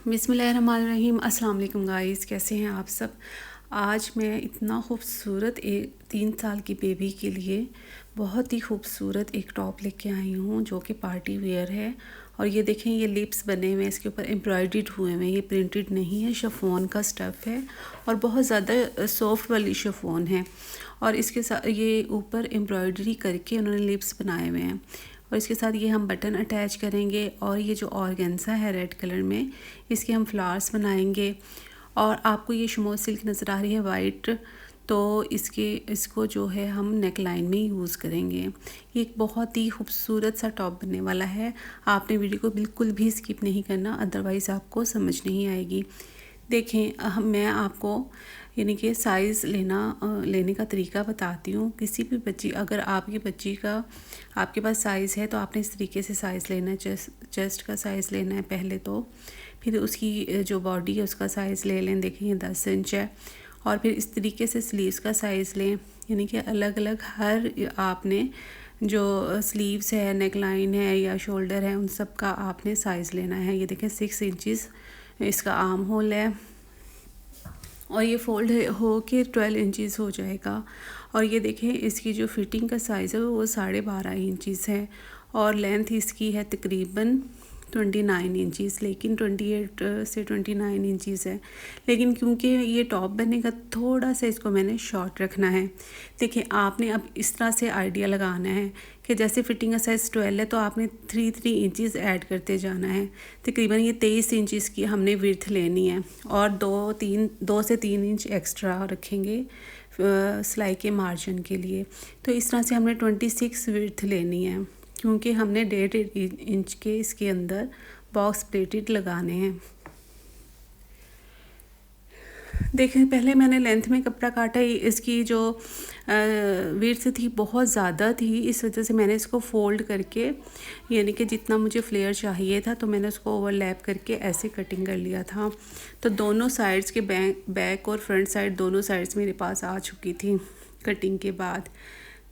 बिस्मिल्लाहिर्रहमानिर्रहीम। अस्सलाम वालेकुम गाइस, कैसे हैं आप सब। आज मैं इतना खूबसूरत एक 3 साल की बेबी के लिए बहुत ही खूबसूरत एक टॉप लेके आई हूँ जो कि पार्टी वेयर है। और ये देखें, ये लिप्स बने हुए हैं, इसके ऊपर एम्ब्रॉयडर्ड हुए हुए हैं। ये प्रिंटेड नहीं है, शिफॉन का स्टफ़ है और बहुत ज़्यादा सॉफ्ट वाली शिफॉन है। और इसके साथ ये ऊपर एम्ब्रॉयडरी करके उन्होंने लिप्स बनाए हुए हैं। और इसके साथ ये हम बटन अटैच करेंगे और ये जो ऑर्गेन्जा है रेड कलर में, इसके हम फ्लावर्स बनाएंगे। और आपको ये शमोल सिल्क नज़र आ रही है वाइट, तो इसको जो है हम नेक लाइन में यूज़ करेंगे। ये एक बहुत ही खूबसूरत सा टॉप बनने वाला है। आपने वीडियो को बिल्कुल भी स्किप नहीं करना, अदरवाइज़ आपको समझ नहीं आएगी। देखें, मैं आपको यानी कि साइज़ लेने का तरीका बताती हूँ। किसी भी बच्ची, अगर आपकी बच्ची का आपके पास साइज़ है तो आपने इस तरीके से साइज़ लेना है। चेस्ट का साइज़ लेना है पहले, तो फिर उसकी जो बॉडी है उसका साइज़ ले लें। देखें, ये 10 इंच है। और फिर इस तरीके से स्लीव्स का साइज़ लें, यानी कि अलग अलग हर आपने जो स्लीव्स है, नेक लाइन है या शोल्डर है, उन सब का आपने साइज़ लेना है। ये देखें 6 इंचज़ इसका आर्म होल है और ये फोल्ड हो के 12 इंचज़ हो जाएगा। और ये देखें, इसकी जो फिटिंग का साइज़ है वो 12.5 इंचज़ है और लेंथ इसकी है तकरीबन 29 इंचज़, लेकिन 28 से 29 इंचज़ है। लेकिन क्योंकि ये टॉप बनेगा थोड़ा सा इसको मैंने शॉर्ट रखना है। देखिए, आपने अब इस तरह से आइडिया लगाना है कि जैसे फिटिंग का साइज़ 12 है तो आपने 3 इंचज़ ऐड करते जाना है। तकरीबन ये 23 इंचज़ की हमने विड्थ लेनी है और 2 से 3 इंच एक्स्ट्रा रखेंगे सिलाई के मार्जिन के लिए। तो इस तरह से हमने 26 विड्थ लेनी है क्योंकि हमने 1.5 इंच के इसके अंदर बॉक्स प्लेटेड लगाने हैं। देखें, पहले मैंने लेंथ में कपड़ा काटा, इसकी जो विड्थ थी बहुत ज़्यादा थी, इस वजह से मैंने इसको फोल्ड करके, यानी कि जितना मुझे फ्लेयर चाहिए था तो मैंने उसको ओवरलैप करके ऐसे कटिंग कर लिया था। तो दोनों साइड्स के बैक और फ्रंट साइड दोनों साइड्स मेरे पास आ चुकी थी कटिंग के बाद।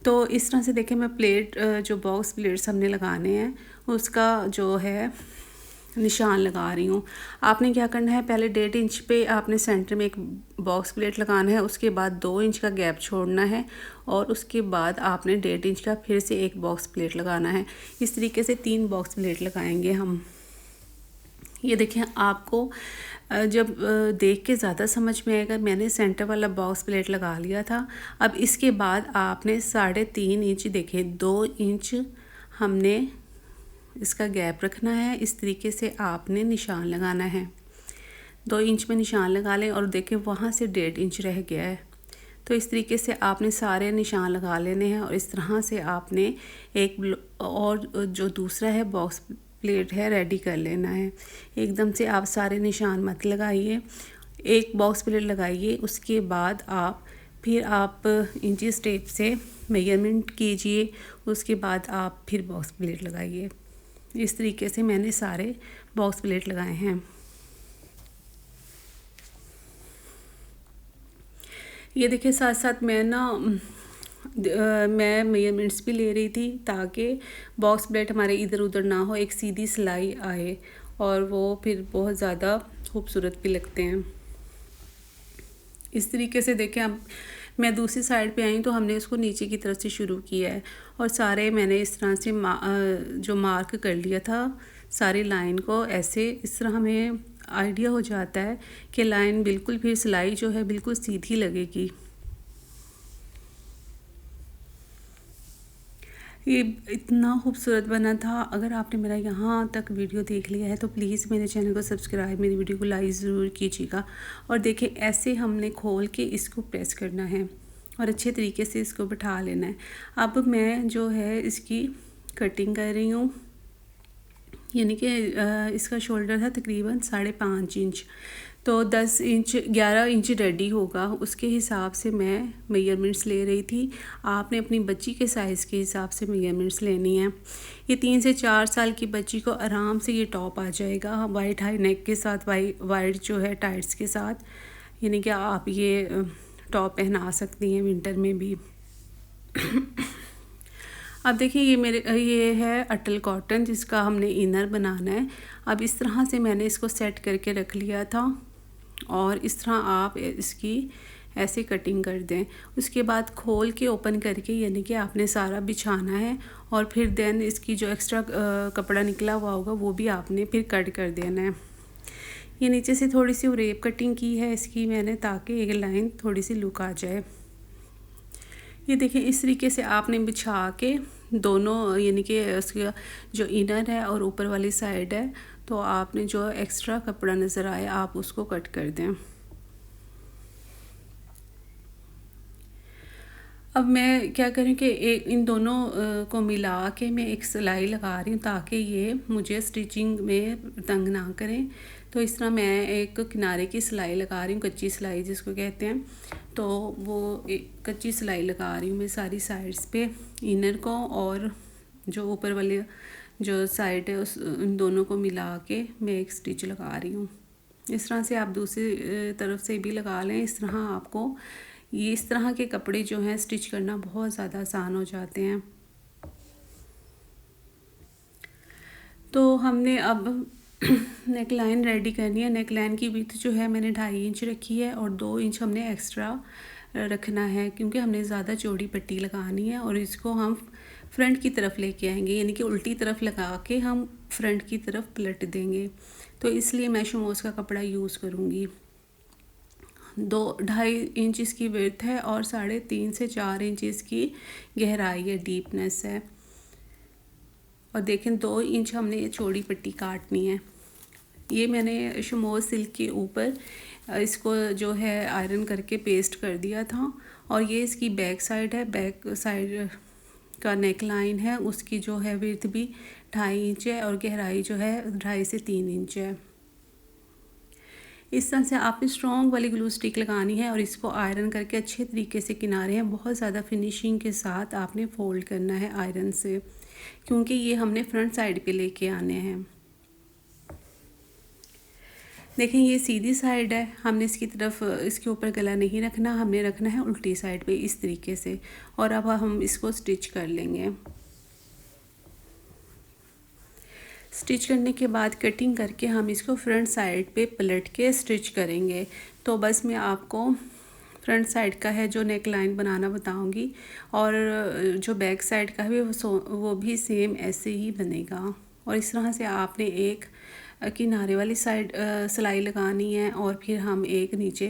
तो इस तरह से देखें, मैं प्लेट जो बॉक्स प्लेट्स हमने लगाने हैं उसका जो है निशान लगा रही हूँ। आपने क्या करना है, पहले 1.5 इंच पे आपने सेंटर में एक बॉक्स प्लेट लगाना है, उसके बाद 2 इंच का गैप छोड़ना है और उसके बाद आपने 1.5 इंच का फिर से एक बॉक्स प्लेट लगाना है। इस तरीके से 3 बॉक्स प्लेट लगाएंगे हम। ये देखें, आपको जब देख के ज़्यादा समझ में आएगा। मैंने सेंटर वाला बॉक्स प्लेट लगा लिया था। अब इसके बाद आपने 3.5 इंच, देखें 2 इंच हमने इसका गैप रखना है। इस तरीके से आपने निशान लगाना है। 2 इंच में निशान लगा लें और देखें वहाँ से 1.5 इंच रह गया है। तो इस तरीके से आपने सारे निशान लगा लेने हैं और इस तरह से आपने एक और जो दूसरा है बॉक्स प्लेट है रेडी कर लेना है। एकदम से आप सारे निशान मत लगाइए, एक बॉक्स प्लेट लगाइए, उसके बाद फिर आप इंची टेप से मेजरमेंट कीजिए, उसके बाद आप फिर बॉक्स प्लेट लगाइए। इस तरीके से मैंने सारे बॉक्स प्लेट लगाए हैं। ये देखिए, साथ साथ मैं मेजरमेंट्स भी ले रही थी ताकि बॉक्स प्लेट हमारे इधर उधर ना हो, एक सीधी सिलाई आए और वो फिर बहुत ज़्यादा खूबसूरत भी लगते हैं। इस तरीके से देखें, अब मैं दूसरी साइड पे आई तो हमने इसको नीचे की तरफ से शुरू किया है और सारे मैंने इस तरह से जो मार्क कर लिया था सारी लाइन को, ऐसे इस तरह हमें आइडिया हो जाता है कि लाइन बिल्कुल फिर सिलाई जो है बिल्कुल सीधी लगेगी। ये इतना खूबसूरत बना था। अगर आपने मेरा यहाँ तक वीडियो देख लिया है तो प्लीज़ मेरे चैनल को सब्सक्राइब, मेरी वीडियो को लाइक ज़रूर कीजिएगा। और देखिए, ऐसे हमने खोल के इसको प्रेस करना है और अच्छे तरीके से इसको बिठा लेना है। अब मैं जो है इसकी कटिंग कर रही हूँ, यानी कि इसका शोल्डर था तकरीबन 5.5 इंच, तो 11 इंच रेडी होगा, उसके हिसाब से मैं मेजरमेंट्स ले रही थी। आपने अपनी बच्ची के साइज़ के हिसाब से मेजरमेंट्स लेनी है। ये 3 से 4 साल की बच्ची को आराम से ये टॉप आ जाएगा, वाइट हाई नेक के साथ, वाइट जो है टाइट्स के साथ, यानी कि आप ये टॉप पहना सकती हैं विंटर में भी। अब देखिए ये है अटल कॉटन जिसका हमने इनर बनाना है। अब इस तरह से मैंने इसको सेट करके रख लिया था और इस तरह आप इसकी ऐसे कटिंग कर दें। उसके बाद खोल के ओपन करके यानी कि आपने सारा बिछाना है और फिर देन इसकी जो एक्स्ट्रा कपड़ा निकला हुआ होगा वो भी आपने फिर कट कर देना है। ये नीचे से थोड़ी सी रेप कटिंग की है इसकी मैंने, ताकि एक लाइन थोड़ी सी लुक आ जाए। ये देखिए इस तरीके से आपने बिछा के दोनों यानी कि उसका जो इनर है और ऊपर वाली साइड है, तो आपने जो एक्स्ट्रा कपड़ा नज़र आए आप उसको कट कर दें। अब मैं क्या करूँ कि एक इन दोनों को मिला के मैं एक सिलाई लगा रही हूँ ताकि ये मुझे स्टिचिंग में तंग ना करें। तो इस तरह मैं एक किनारे की सिलाई लगा रही हूँ, कच्ची सिलाई जिसको कहते हैं। तो वो एक कच्ची सिलाई लगा रही हूँ मैं सारी साइड्स पे इनर को, और जो ऊपर वाले जो साइड है उस उन दोनों को मिला के मैं एक स्टिच लगा रही हूँ। इस तरह से आप दूसरी तरफ से भी लगा लें। इस तरह आपको ये इस तरह के कपड़े जो हैं स्टिच करना बहुत ज़्यादा आसान हो जाते हैं। तो हमने अब नेक लाइन रेडी करनी है। नेक लाइन की विड्थ जो है मैंने 2.5 इंच रखी है और 2 इंच हमने एक्स्ट्रा रखना है क्योंकि हमने ज़्यादा चौड़ी पट्टी लगानी है और इसको हम फ्रंट की तरफ लेके आएंगे, यानी कि उल्टी तरफ लगा के हम फ्रंट की तरफ पलट देंगे। तो इसलिए मैं शमोस का कपड़ा यूज़ करूँगी। 2-2.5 इंच इसकी विड्थ है और 3.5 से 4 इंच इसकी गहराई है, डीपनेस है। और देखें 2 इंच हमने ये चौड़ी पट्टी काटनी है। ये मैंने शमोस सिल्क के ऊपर इसको जो है आयरन करके पेस्ट कर दिया था। और ये इसकी बैक साइड है, बैक साइड का नेक लाइन है, उसकी जो है विड्थ भी 2.5 इंच है और गहराई जो है 2.5 से 3 इंच है। इस तरह से आपने स्ट्रॉन्ग वाली ग्लू स्टिक लगानी है और इसको आयरन करके अच्छे तरीके से किनारे हैं बहुत ज़्यादा फिनिशिंग के साथ आपने फोल्ड करना है आयरन से, क्योंकि ये हमने फ्रंट साइड पे लेके आने हैं। देखें ये सीधी साइड है, हमने इसकी तरफ इसके ऊपर गला नहीं रखना, हमने रखना है उल्टी साइड पे इस तरीके से। और अब हम इसको स्टिच कर लेंगे। स्टिच करने के बाद कटिंग करके हम इसको फ्रंट साइड पे पलट के स्टिच करेंगे। तो बस मैं आपको फ्रंट साइड का है जो नेक लाइन बनाना बताऊंगी और जो बैक साइड का है वो भी सेम ऐसे ही बनेगा। और इस तरह से आपने एक किनारे वाली साइड सिलाई लगानी है और फिर हम एक नीचे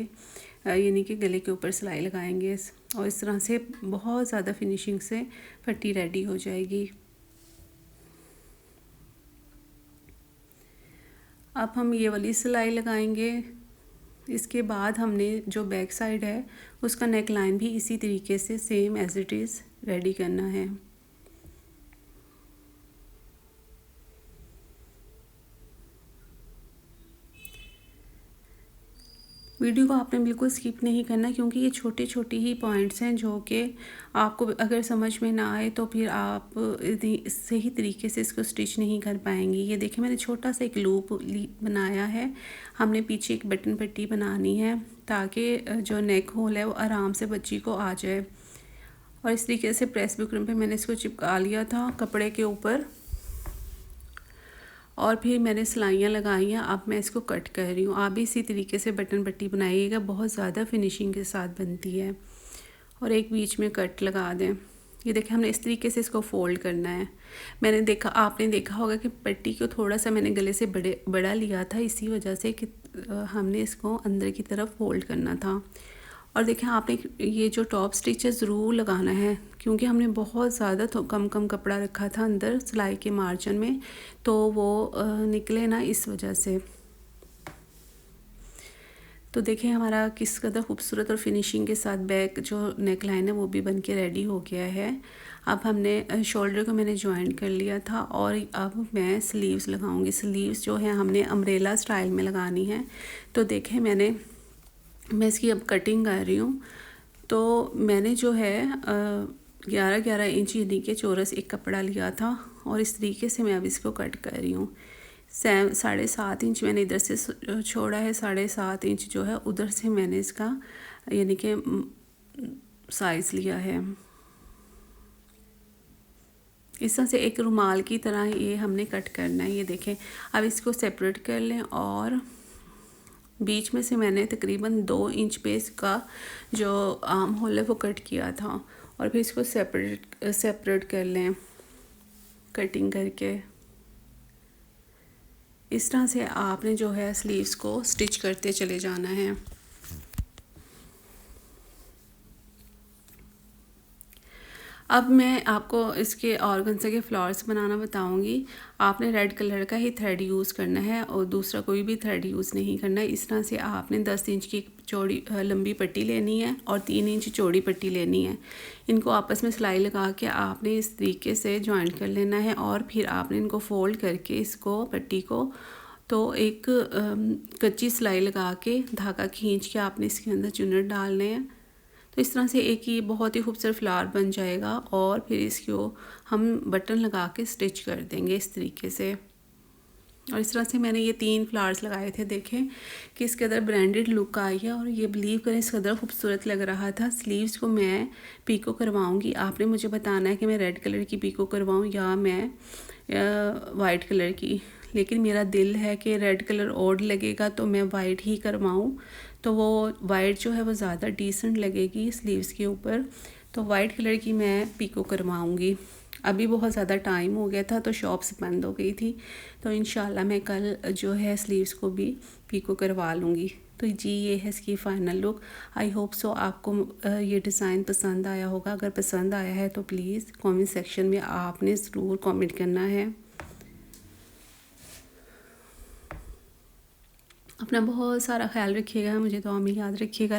यानी कि गले के ऊपर सिलाई लगाएंगे और इस तरह से बहुत ज़्यादा फिनिशिंग से पट्टी रेडी हो जाएगी। अब हम ये वाली सिलाई लगाएंगे। इसके बाद हमने जो बैक साइड है उसका नेक लाइन भी इसी तरीके से same as it is ready करना है। वीडियो को आपने बिल्कुल स्किप नहीं करना क्योंकि ये छोटे छोटे ही पॉइंट्स हैं जो कि आपको अगर समझ में ना आए तो फिर आप सही तरीके से इसको स्टिच नहीं कर पाएंगी। ये देखिए मैंने छोटा सा एक लूप बनाया है। हमने पीछे एक बटन पट्टी बनानी है ताकि जो नेक होल है वो आराम से बच्ची को आ जाए। और इस तरीके से प्रेस बुकरम पे मैंने इसको चिपका लिया था कपड़े के ऊपर और फिर मैंने सिलाइयाँ लगाई हैं। अब मैं इसको कट कर रही हूँ। आप भी इसी तरीके से बटन पट्टी बनाइएगा, बहुत ज़्यादा फिनिशिंग के साथ बनती है। और एक बीच में कट लगा दें। ये देखिए हमने इस तरीके से इसको फोल्ड करना है। आपने देखा होगा कि पट्टी को थोड़ा सा मैंने गले से बड़ा लिया था इसी वजह से कि हमने इसको अंदर की तरफ फोल्ड करना था। और देखें आपने ये जो टॉप स्टिच है ज़रूर लगाना है क्योंकि हमने बहुत ज़्यादा कम कपड़ा रखा था अंदर सिलाई के मार्जिन में, तो वो निकले ना इस वजह से। तो देखें हमारा किस कदर खूबसूरत और फिनिशिंग के साथ बैक जो नेक लाइन है वो भी बन के रेडी हो गया है। अब हमने शोल्डर को मैंने ज्वाइन कर लिया था और अब मैं स्लीव्स लगाऊंगी। स्लीव्स जो है हमने अम्ब्रेला स्टाइल में लगानी है। तो देखें मैं इसकी अब कटिंग कर रही हूँ। तो मैंने जो है 11-11 इंच यानी कि चौरस एक कपड़ा लिया था और इस तरीके से मैं अब इसको कट कर रही हूँ। 7.5 इंच मैंने इधर से छोड़ा है, 7.5 इंच जो है उधर से मैंने इसका यानी कि साइज़ लिया है। इस तरह से एक रुमाल की तरह ये हमने कट करना है। ये देखें, अब इसको सेपरेट कर लें और बीच में से मैंने तकरीबन 2 इंच पे इसका जो आर्म होल है वो कट किया था और फिर इसको सेपरेट कर लें कटिंग करके। इस तरह से आपने जो है स्लीव्स को स्टिच करते चले जाना है। अब मैं आपको इसके ऑर्गेन्जा के फ्लावर्स बनाना बताऊंगी। आपने रेड कलर का ही थ्रेड यूज़ करना है और दूसरा कोई भी थ्रेड यूज़ नहीं करना है। इस तरह से आपने 10 इंच की चौड़ी लंबी पट्टी लेनी है और 3 इंच चौड़ी पट्टी लेनी है। इनको आपस में सिलाई लगा के आपने इस तरीके से जॉइंट कर लेना है और फिर आपने इनको फोल्ड करके इसको पट्टी को तो एक कच्ची सिलाई लगा के धागा खींच के आपने इसके अंदर चुन्नट डालने हैं। तो इस तरह से एक ये बहुत ही खूबसूरत फ्लावर बन जाएगा और फिर इसको हम बटन लगा के स्टिच कर देंगे इस तरीके से। और इस तरह से मैंने ये 3 फ्लावर्स लगाए थे। देखें कि इसके अंदर ब्रांडेड लुक आई है और ये बिलीव करें इस कदर खूबसूरत लग रहा था। स्लीव्स को मैं पीको करवाऊंगी। आपने मुझे बताना है कि मैं रेड कलर की पीको करवाऊं या मैं वाइट कलर की, लेकिन मेरा दिल है कि रेड कलर ऑड लगेगा तो मैं वाइट ही करवाऊं। तो वो वाइट जो है वो ज़्यादा डिसेंट लगेगी स्लीव्स के ऊपर, तो वाइट कलर की मैं पीको करवाऊंगी। अभी बहुत ज़्यादा टाइम हो गया था तो शॉप्स बंद हो गई थी, तो इंशाल्लाह मैं कल जो है स्लीव्स को भी पीको करवा लूँगी। तो जी ये है इसकी final look. I hope so आपको ये डिज़ाइन पसंद आया होगा। अगर पसंद आया है तो प्लीज़ कमेंट सेक्शन में आपने ज़रूर कमेंट करना है। अपना बहुत सारा ख्याल रखिएगा, मुझे दुआ में याद रखिएगा।